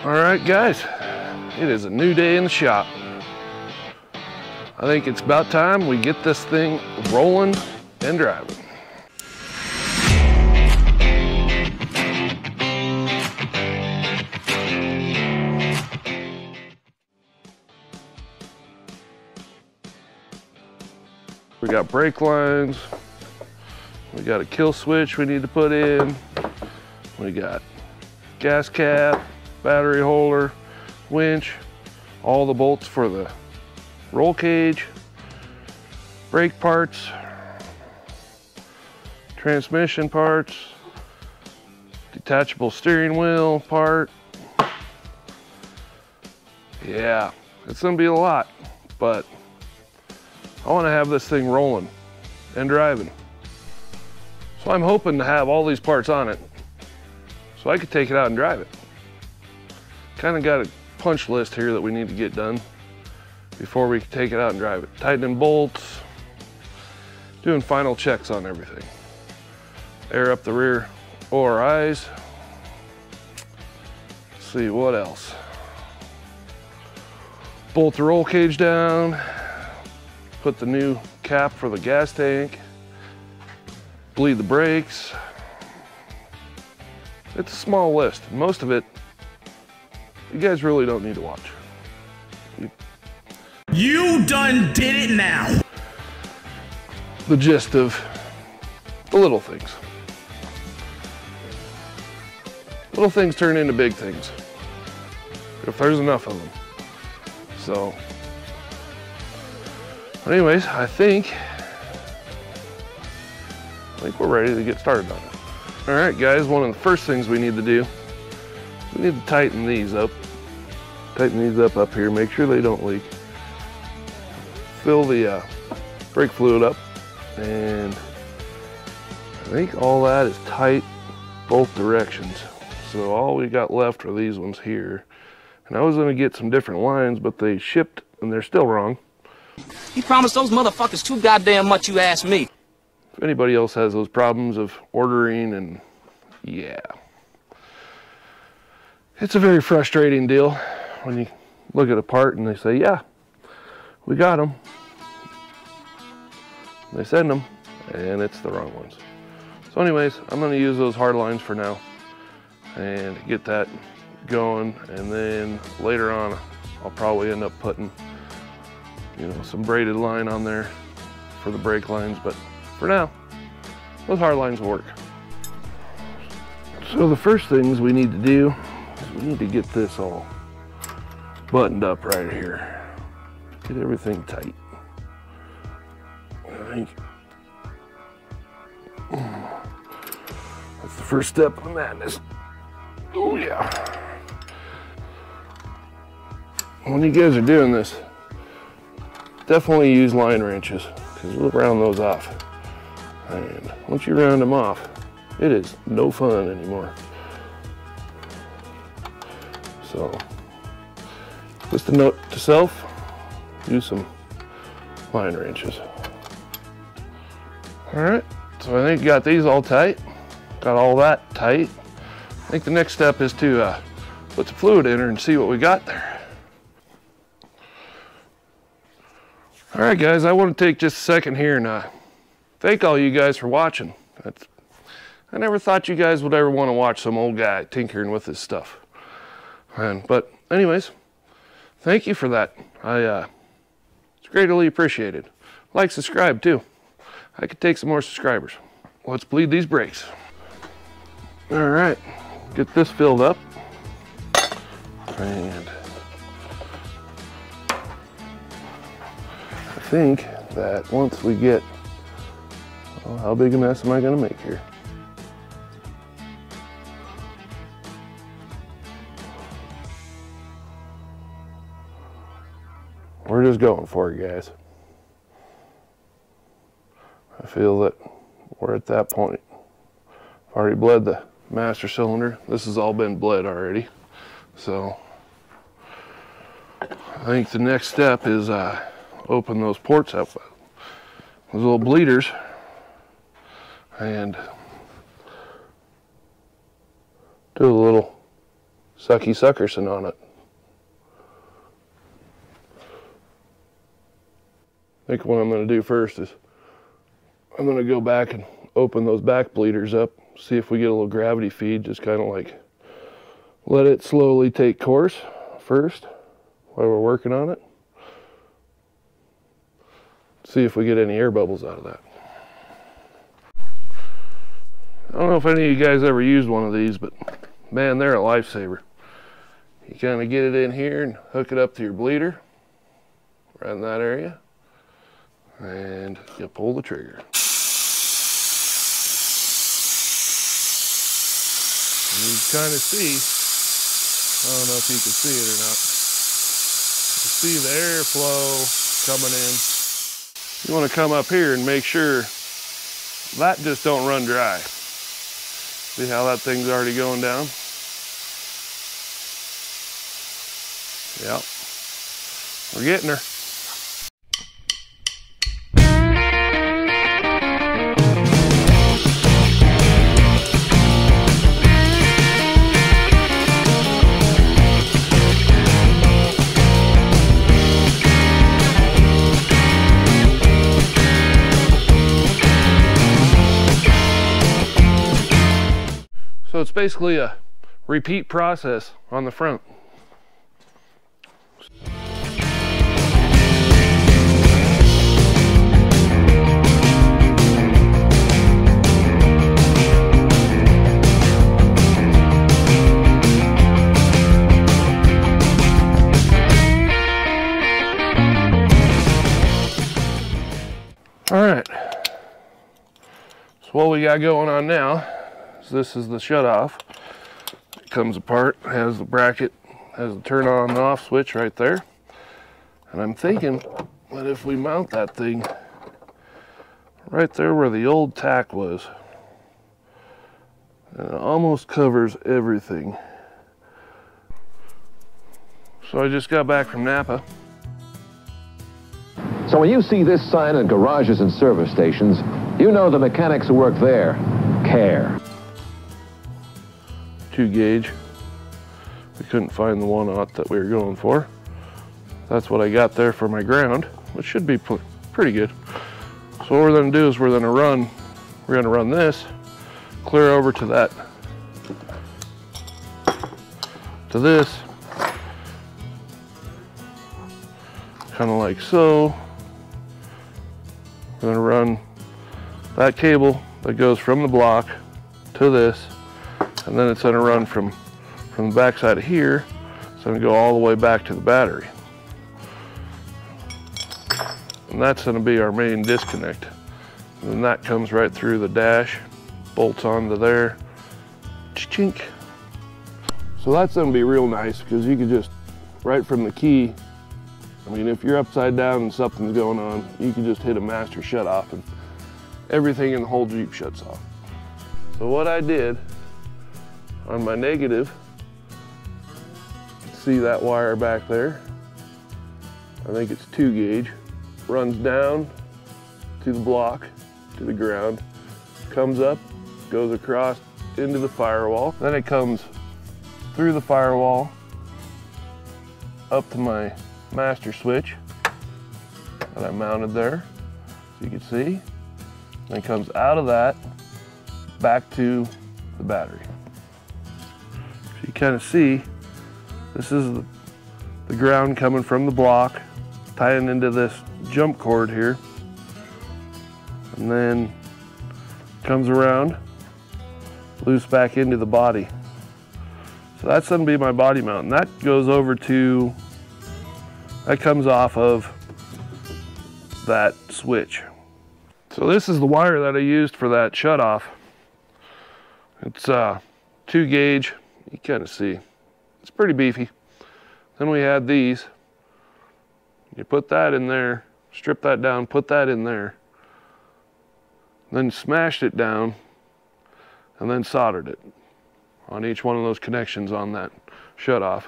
Alright guys, it is a new day in the shop. I think it's about time we get this thing rolling and driving. We got brake lines, we got a kill switch we need to put in, we got gas cap, battery holder, winch, all the bolts for the roll cage, brake parts, transmission parts, detachable steering wheel part. Yeah, it's gonna be a lot, but I want to have this thing rolling and driving. So I'm hoping to have all these parts on it so I could take it out and drive it. Kind of got a punch list here that we need to get done before we can take it out and drive it. Tightening bolts, doing final checks on everything. Air up the rear ORIs. Let's see what else. Bolt the roll cage down. Put the new cap for the gas tank, bleed the brakes. It's a small list. Most of it, you guys really don't need to watch. You done did it now. The gist of the little things. Little things turn into big things, if there's enough of them. So, but anyways, I think we're ready to get started on it. All right, guys, one of the first things we need to do, we need to tighten these up. Tighten these up here, make sure they don't leak. Fill the brake fluid up, and I think all that is tight both directions. So all we got left are these ones here. And I was gonna get some different lines, but they shipped and they're still wrong. You promised those motherfuckers too goddamn much, you asked me. If anybody else has those problems of ordering, and yeah. It's a very frustrating deal when you look at a part and they say, yeah, we got them. They send them and it's the wrong ones. So anyways, I'm gonna use those hard lines for now and get that going, and then later on I'll probably end up putting, you know, some braided line on there for the brake lines, but for now, those hard lines will work. So the first things we need to do is we need to get this all buttoned up right here. Get everything tight. I think that's the first step of the madness. Oh yeah. When you guys are doing this, definitely use line wrenches, because you'll round those off. And once you round them off, it is no fun anymore. So, just a note to self, use some line wrenches. All right, so I think got these all tight, got all that tight. I think the next step is to put some fluid in her and see what we got there. All right, guys, I want to take just a second here and thank all you guys for watching. I never thought you guys would ever want to watch some old guy tinkering with his stuff. But anyways, thank you for that. It's greatly appreciated. Like, subscribe too. I could take some more subscribers. Let's bleed these brakes. All right, get this filled up. And I think that once we get, well, how big a mess am I gonna make here? We're just going for it, guys. I feel that we're at that point. I've already bled the master cylinder. This has all been bled already. So I think the next step is open those ports up, those little bleeders, and do a little sucky suckerson on it. I think what I'm going to do first is I'm going to go back and open those back bleeders up, see if we get a little gravity feed, just kind of like let it slowly take course first while we're working on it. See if we get any air bubbles out of that. I don't know if any of you guys ever used one of these, but man, they're a lifesaver. You kind of get it in here and hook it up to your bleeder, right in that area, and you pull the trigger. And you kind of see, I don't know if you can see it or not, you see the airflow coming in. You want to come up here and make sure that just don't run dry. See how that thing's already going down? Yep, we're getting her. So it's basically a repeat process on the front. All right, so what we got going on now is this is the shutoff. It comes apart, has the bracket, has the turn on and off switch right there. And I'm thinking that if we mount that thing right there where the old tack was, and it almost covers everything. So I just got back from Napa. So when you see this sign at garages and service stations, you know the mechanics who work there care. 2 gauge. We couldn't find the 1/0 that we were going for. That's what I got there for my ground, which should be pretty good. So what we're going to do is we're going to run this clear over to that, to this, kind of like so. We're going to run that cable that goes from the block to this, and then it's going to run from the back side of here. It's going to go all the way back to the battery. And that's going to be our main disconnect. And then that comes right through the dash, bolts onto there. Chink. So that's going to be real nice because you could just, right from the key, I mean, if you're upside down and something's going on, you can just hit a master shut off and everything in the whole Jeep shuts off. So what I did on my negative, see that wire back there? I think it's 2 gauge. Runs down to the block, to the ground, comes up, goes across into the firewall. Then it comes through the firewall up to my master switch that I mounted there, so you can see. Then it comes out of that back to the battery. So you kind of see, this is the ground coming from the block, tying into this jump cord here, and then comes around, loose back into the body. So that's going to be my body mount, and that goes over to, that comes off of that switch. So this is the wire that I used for that shutoff. It's 2 gauge, you kind of see, it's pretty beefy. Then we had these. You put that in there, strip that down, put that in there, then smashed it down, and then soldered it on each one of those connections on that shutoff.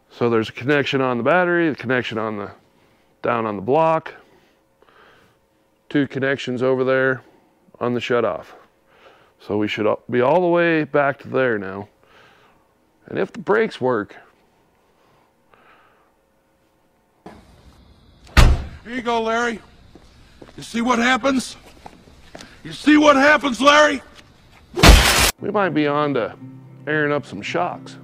So there's a connection on the battery, the connection on the down on the block, 2 connections over there on the shutoff. So we should be all the way back to there now. And if the brakes work, here you go, Larry. You see what happens? You see what happens, Larry? we might be on to airing up some shocks.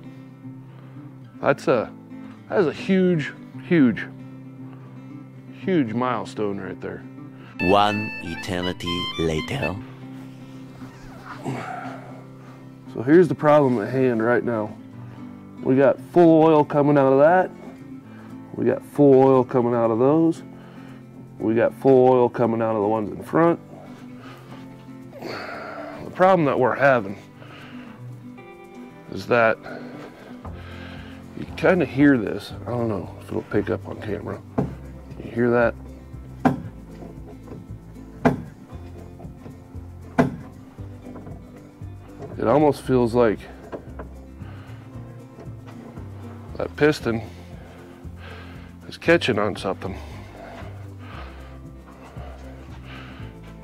That is a huge, huge, huge milestone right there. One eternity later. So here's the problem at hand right now. We got full oil coming out of that. We got full oil coming out of those. We got full oil coming out of the ones in front. The problem that we're having is that you kind of hear this. I don't know if it'll pick up on camera. You hear that? It almost feels like that piston is catching on something.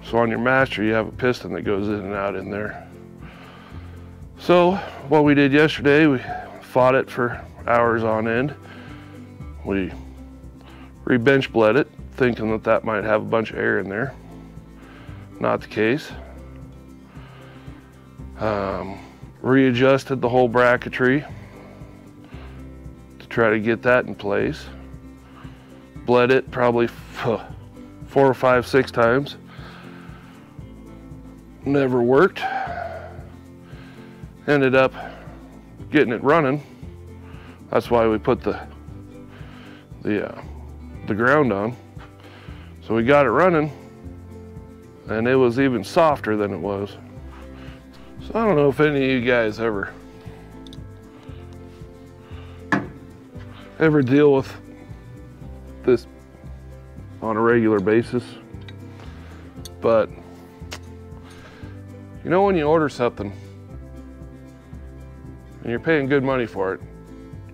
So on your master, you have a piston that goes in and out in there. So what we did yesterday, we fought it for hours on end. We re-bench bled it, thinking that that might have a bunch of air in there. Not the case. Readjusted the whole bracketry to try to get that in place. Bled it probably 4 or 5, 6 times. Never worked. Ended up getting it running. That's why we put the ground on. So we got it running, and it was even softer than it was. So I don't know if any of you guys ever deal with this on a regular basis, but you know, when you order something and you're paying good money for it,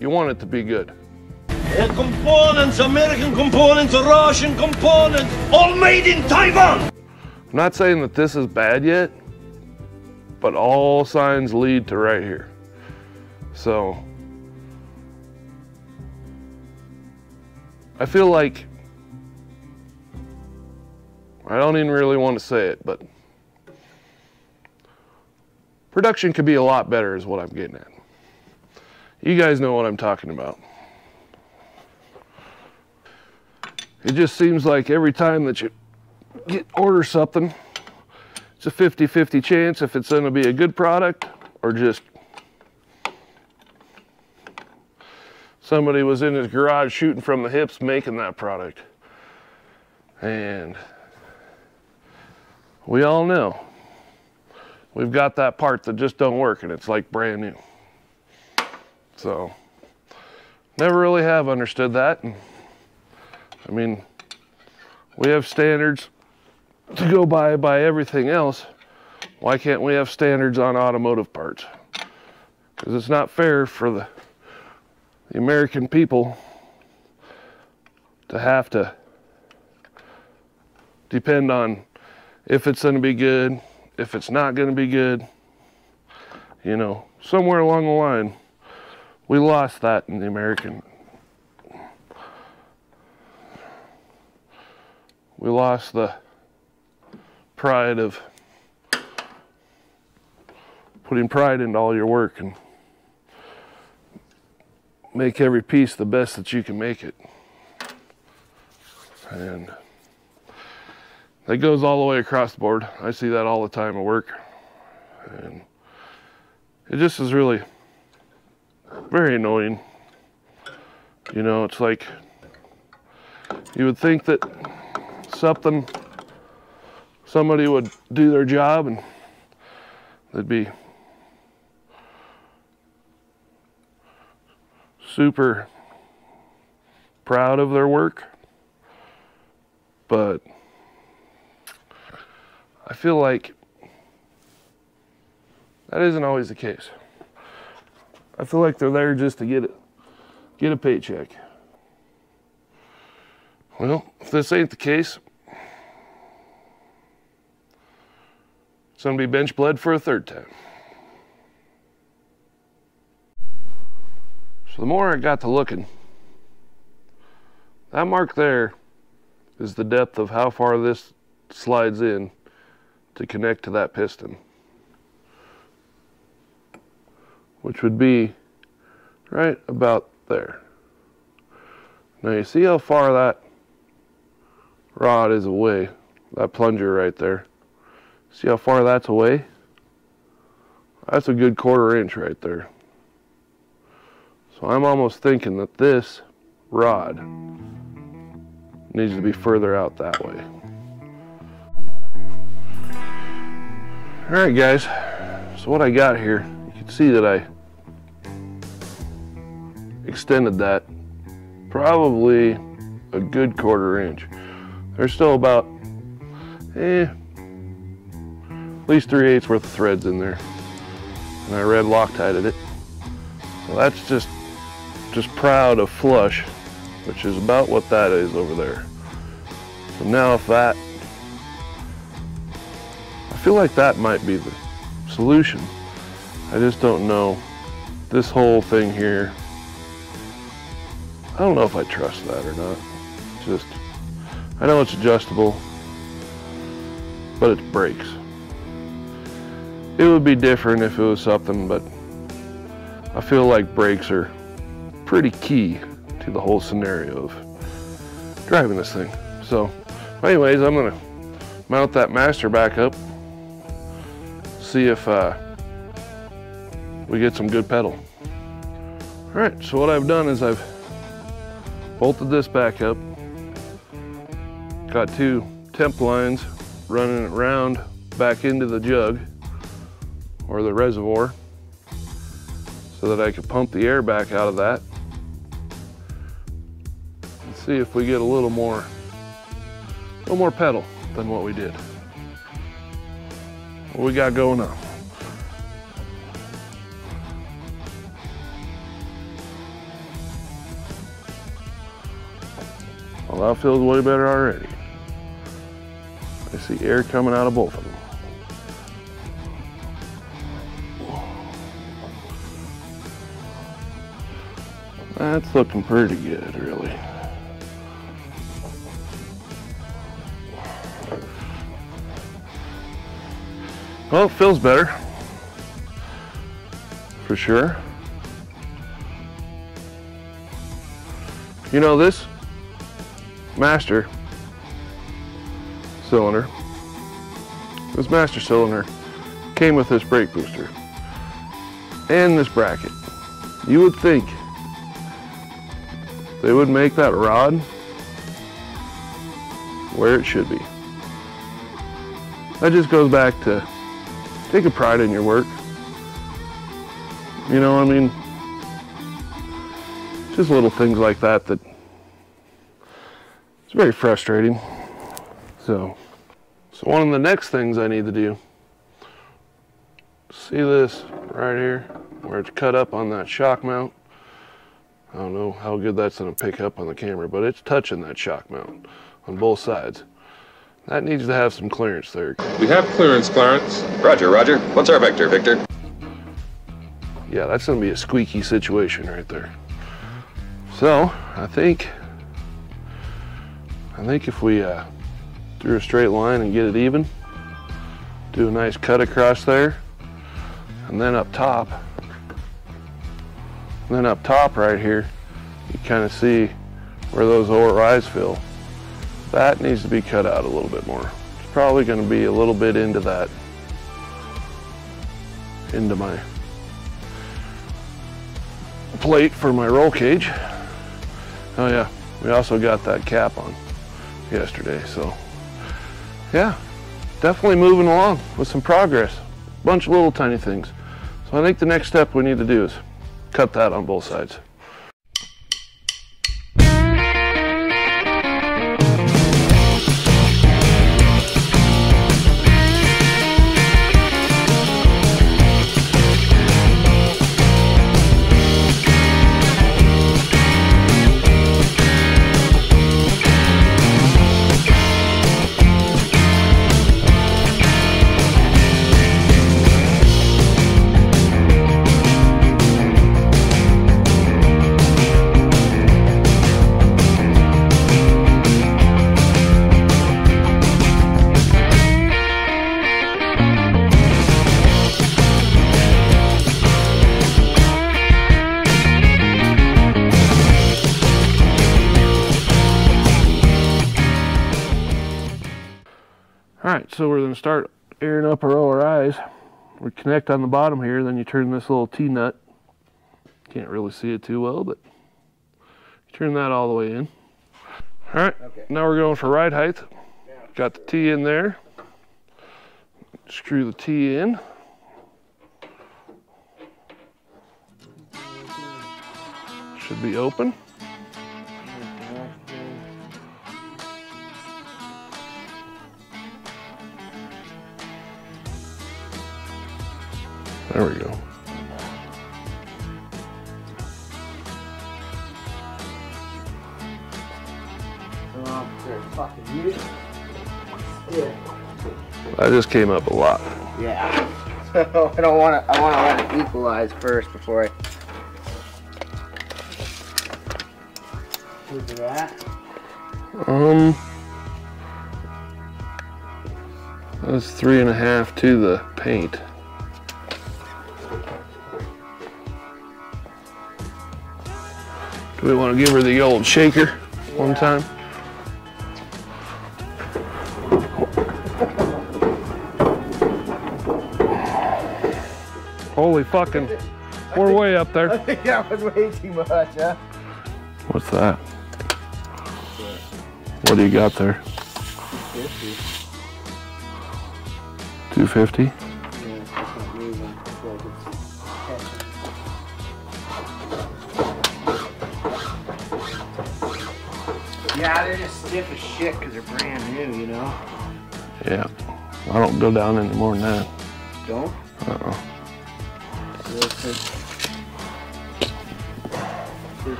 you want it to be good. Components, American components, Russian components, all made in Taiwan. I'm not saying that this is bad yet, but all signs lead to right here. So I feel like, I don't even really want to say it, but production could be a lot better is what I'm getting at. You guys know what I'm talking about. It just seems like every time that you order something, it's a 50-50 chance if it's going to be a good product or just somebody was in his garage shooting from the hips making that product. And we all know we've got that part that just don't work and it's like brand new. So never really have understood that. And, I mean, we have standards to go by everything else. Why can't we have standards on automotive parts? Because it's not fair for the American people to have to depend on if it's going to be good, if it's not going to be good. You know, somewhere along the line, we lost that in the American. We lost the pride of putting pride into all your work and make every piece the best that you can make it. And that goes all the way across the board. I see that all the time at work. And it just is really very annoying. You know, it's like you would think that somebody would do their job and they'd be super proud of their work, but I feel like that isn't always the case. I feel like they're there just to get a paycheck. Well, if this ain't the case, it's gonna be bench bled for a third time. So the more I got to looking, that mark there is the depth of how far this slides in to connect to that piston, which would be right about there. Now you see how far that rod is away, that plunger right there. See how far that's away? That's a good 1/4 inch right there. So I'm almost thinking that this rod needs to be further out that way. Alright guys, so what I got here, you can see that I extended that probably a good 1/4 inch. There's still about at least 3/8 worth of threads in there, and I red Loctited it. So that's just proud of flush, which is about what that is over there. So now if that, I feel like that might be the solution. I just don't know. This whole thing here, I don't know if I trust that or not. I know it's adjustable, but it breaks. It would be different if it was something, but I feel like brakes are pretty key to the whole scenario of driving this thing. So anyways, I'm gonna mount that master back up, see if we get some good pedal. All right, so what I've done is I've bolted this back up, got 2 temp lines running it round back into the jug or the reservoir so that I could pump the air back out of that and see if we get a little more pedal than what we did. What we got going on? Well, that feels way better already. I see air coming out of both of them. That's looking pretty good, really. Well, it feels better, for sure. You know, this master cylinder came with this brake booster and this bracket. You would think they would make that rod where it should be. That just goes back to taking pride in your work. You know, I mean, just little things like that that it's very frustrating. So one of the next things I need to do, see this right here where it's cut up on that shock mount. I don't know how good that's going to pick up on the camera, but it's touching that shock mount on both sides. That needs to have some clearance there. We have clearance, Clarence. Roger, roger. What's our vector, Victor? Yeah, that's going to be a squeaky situation right there. So I think if we drew a straight line and get it even, do a nice cut across there, and then up top right here, you kind of see where those ORIs fill. That needs to be cut out a little bit more. It's probably going to be a little bit into my plate for my roll cage. Oh yeah, we also got that cap on yesterday, so yeah, definitely moving along with some progress. Bunch of little tiny things. So I think the next step we need to do is cut that on both sides. right, so we're gonna start airing up our ORIs. We connect on the bottom here, then you turn this little T-nut. Can't really see it too well, but you turn that all the way in. All right, now we're going for ride height. Got the T in there. Screw the T in. Should be open. There we go. That just came up a lot. Yeah. So I want to let it equalize first before I do that. That's 3.5 to the paint. Do we want to give her the old shaker one time? Holy fucking, we're way up there. I think that was way too much, huh? What's that? What do you got there? 250? Yeah, it's not moving. It's like it's catching. Yeah, they're just stiff as shit because they're brand new, you know? Yeah. I don't go down any more than that. Don't? Uh-uh.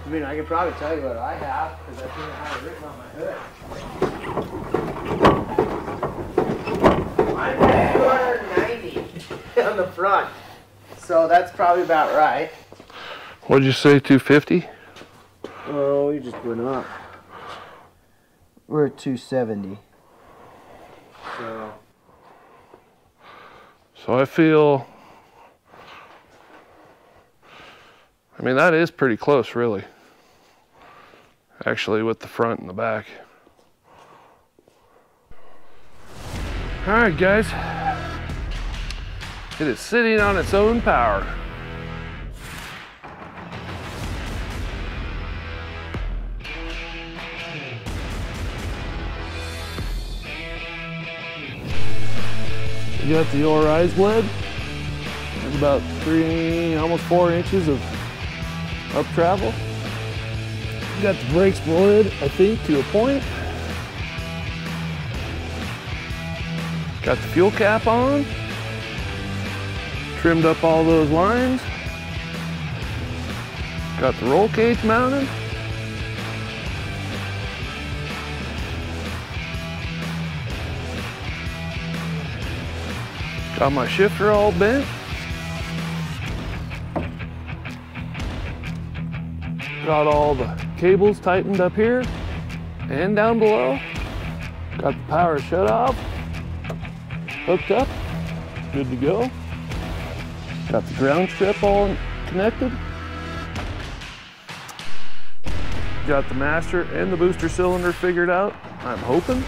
I mean, I could probably tell you what I have because I think I have it written on my hood. I'm 290 on the front, so that's probably about right. What'd you say, 250? Oh, we just went up. We're at 270. So I feel, I mean, that is pretty close, really. Actually, with the front and the back. All right, guys. It is sitting on its own power. You got the ORIs bled. There's about 3, almost 4 inches of up travel. You got the brakes bled, I think, to a point. Got the fuel cap on. Trimmed up all those lines. Got the roll cage mounted. Got my shifter all bent. Got all the cables tightened up here and down below. Got the power shut off, hooked up, good to go. Got the ground strip all connected. Got the master and the booster cylinder figured out, I'm hoping.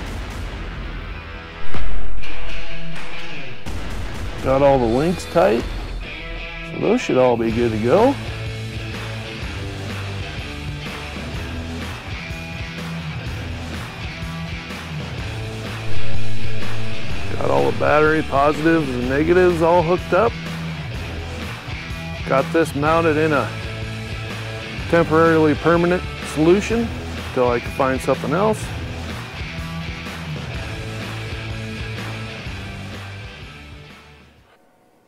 Got all the links tight, so those should all be good to go. Got all the battery positives and negatives all hooked up. Got this mounted in a temporarily permanent solution until I can find something else.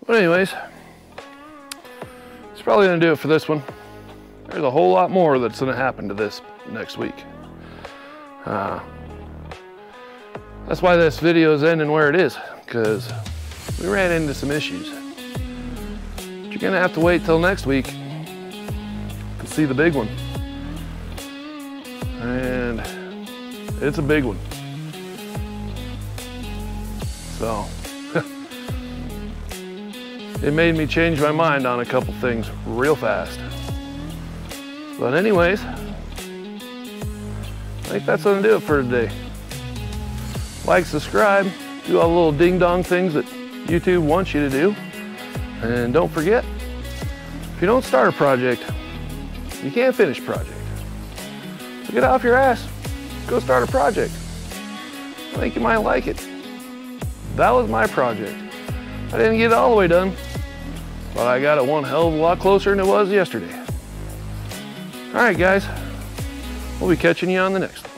But anyways, it's probably gonna do it for this one. There's a whole lot more that's gonna happen to this next week. That's why this video is ending where it is, because we ran into some issues. But you're gonna have to wait till next week to see the big one. And it's a big one. So, it made me change my mind on a couple things real fast. But anyways, think that's gonna do it for today. Like, subscribe, do all the little ding-dong things that YouTube wants you to do. And don't forget, if you don't start a project, you can't finish a project. So get off your ass, go start a project. I think you might like it. That was my project. I didn't get it all the way done, but I got it one hell of a lot closer than it was yesterday. All right, guys, we'll be catching you on the next one.